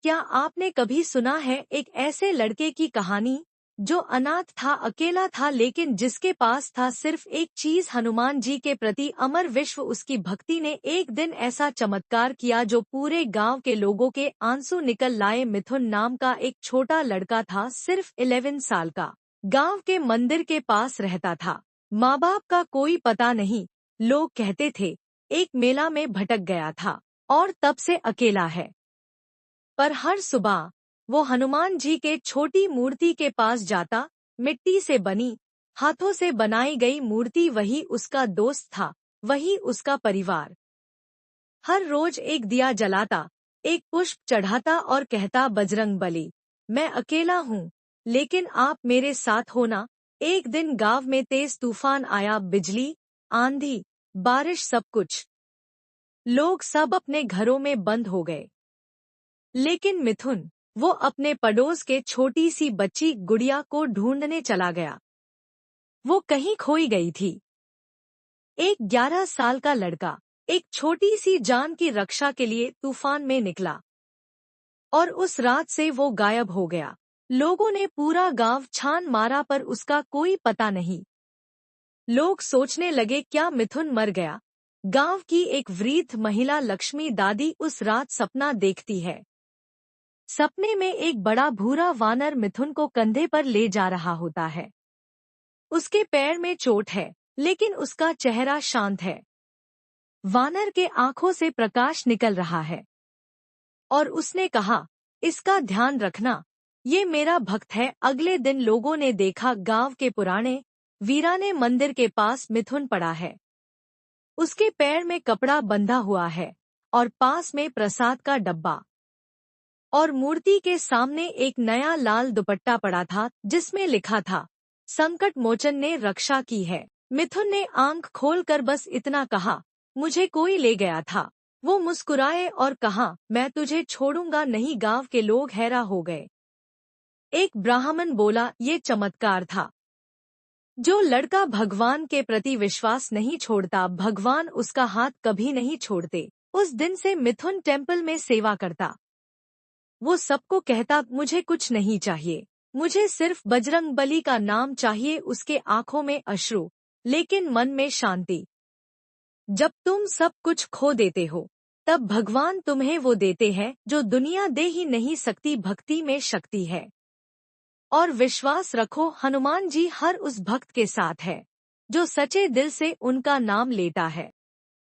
क्या आपने कभी सुना है एक ऐसे लड़के की कहानी जो अनाथ था, अकेला था, लेकिन जिसके पास था सिर्फ एक चीज, हनुमान जी के प्रति अमर विश्व। उसकी भक्ति ने एक दिन ऐसा चमत्कार किया जो पूरे गांव के लोगों के आंसू निकल लाए। मिथुन नाम का एक छोटा लड़का था, सिर्फ 11 साल का। गांव के मंदिर के पास रहता था। माँ बाप का कोई पता नहीं। लोग कहते थे एक मेला में भटक गया था और तब से अकेला है। पर हर सुबह वो हनुमान जी के छोटी मूर्ति के पास जाता। मिट्टी से बनी, हाथों से बनाई गई मूर्ति वही उसका दोस्त था, वही उसका परिवार। हर रोज एक दिया जलाता, एक पुष्प चढ़ाता और कहता, बजरंग बली, मैं अकेला हूँ लेकिन आप मेरे साथ हो ना। एक दिन गांव में तेज तूफान आया, बिजली, आंधी, बारिश, सब कुछ। लोग सब अपने घरों में बंद हो गए। लेकिन मिथुन, वो अपने पड़ोस के छोटी सी बच्ची गुड़िया को ढूंढने चला गया। वो कहीं खोई गई थी। एक 11 साल का लड़का एक छोटी सी जान की रक्षा के लिए तूफान में निकला और उस रात से वो गायब हो गया। लोगों ने पूरा गांव छान मारा पर उसका कोई पता नहीं। लोग सोचने लगे क्या मिथुन मर गया। गांव की एक वृद्ध महिला लक्ष्मी दादी उस रात सपना देखती है। सपने में एक बड़ा भूरा वानर मिथुन को कंधे पर ले जा रहा होता है। उसके पैर में चोट है लेकिन उसका चेहरा शांत है। वानर के आंखों से प्रकाश निकल रहा है और उसने कहा, इसका ध्यान रखना, ये मेरा भक्त है। अगले दिन लोगों ने देखा गांव के पुराने वीराने मंदिर के पास मिथुन पड़ा है। उसके पैर में कपड़ा बंधा हुआ है और पास में प्रसाद का डब्बा और मूर्ति के सामने एक नया लाल दुपट्टा पड़ा था जिसमें लिखा था, संकट मोचन ने रक्षा की है। मिथुन ने आंख खोलकर बस इतना कहा, मुझे कोई ले गया था। वो मुस्कुराए और कहा, मैं तुझे छोड़ूंगा नहीं। गांव के लोग हैरान हो गए। एक ब्राह्मण बोला, ये चमत्कार था। जो लड़का भगवान के प्रति विश्वास नहीं छोड़ता, भगवान उसका हाथ कभी नहीं छोड़ते। उस दिन से मिथुन टेम्पल में सेवा करता। वो सबको कहता, मुझे कुछ नहीं चाहिए, मुझे सिर्फ बजरंग बली का नाम चाहिए। उसके आंखों में अश्रु लेकिन मन में शांति। जब तुम सब कुछ खो देते हो तब भगवान तुम्हें वो देते हैं जो दुनिया दे ही नहीं सकती। भक्ति में शक्ति है और विश्वास रखो, हनुमान जी हर उस भक्त के साथ है जो सच्चे दिल से उनका नाम लेता है।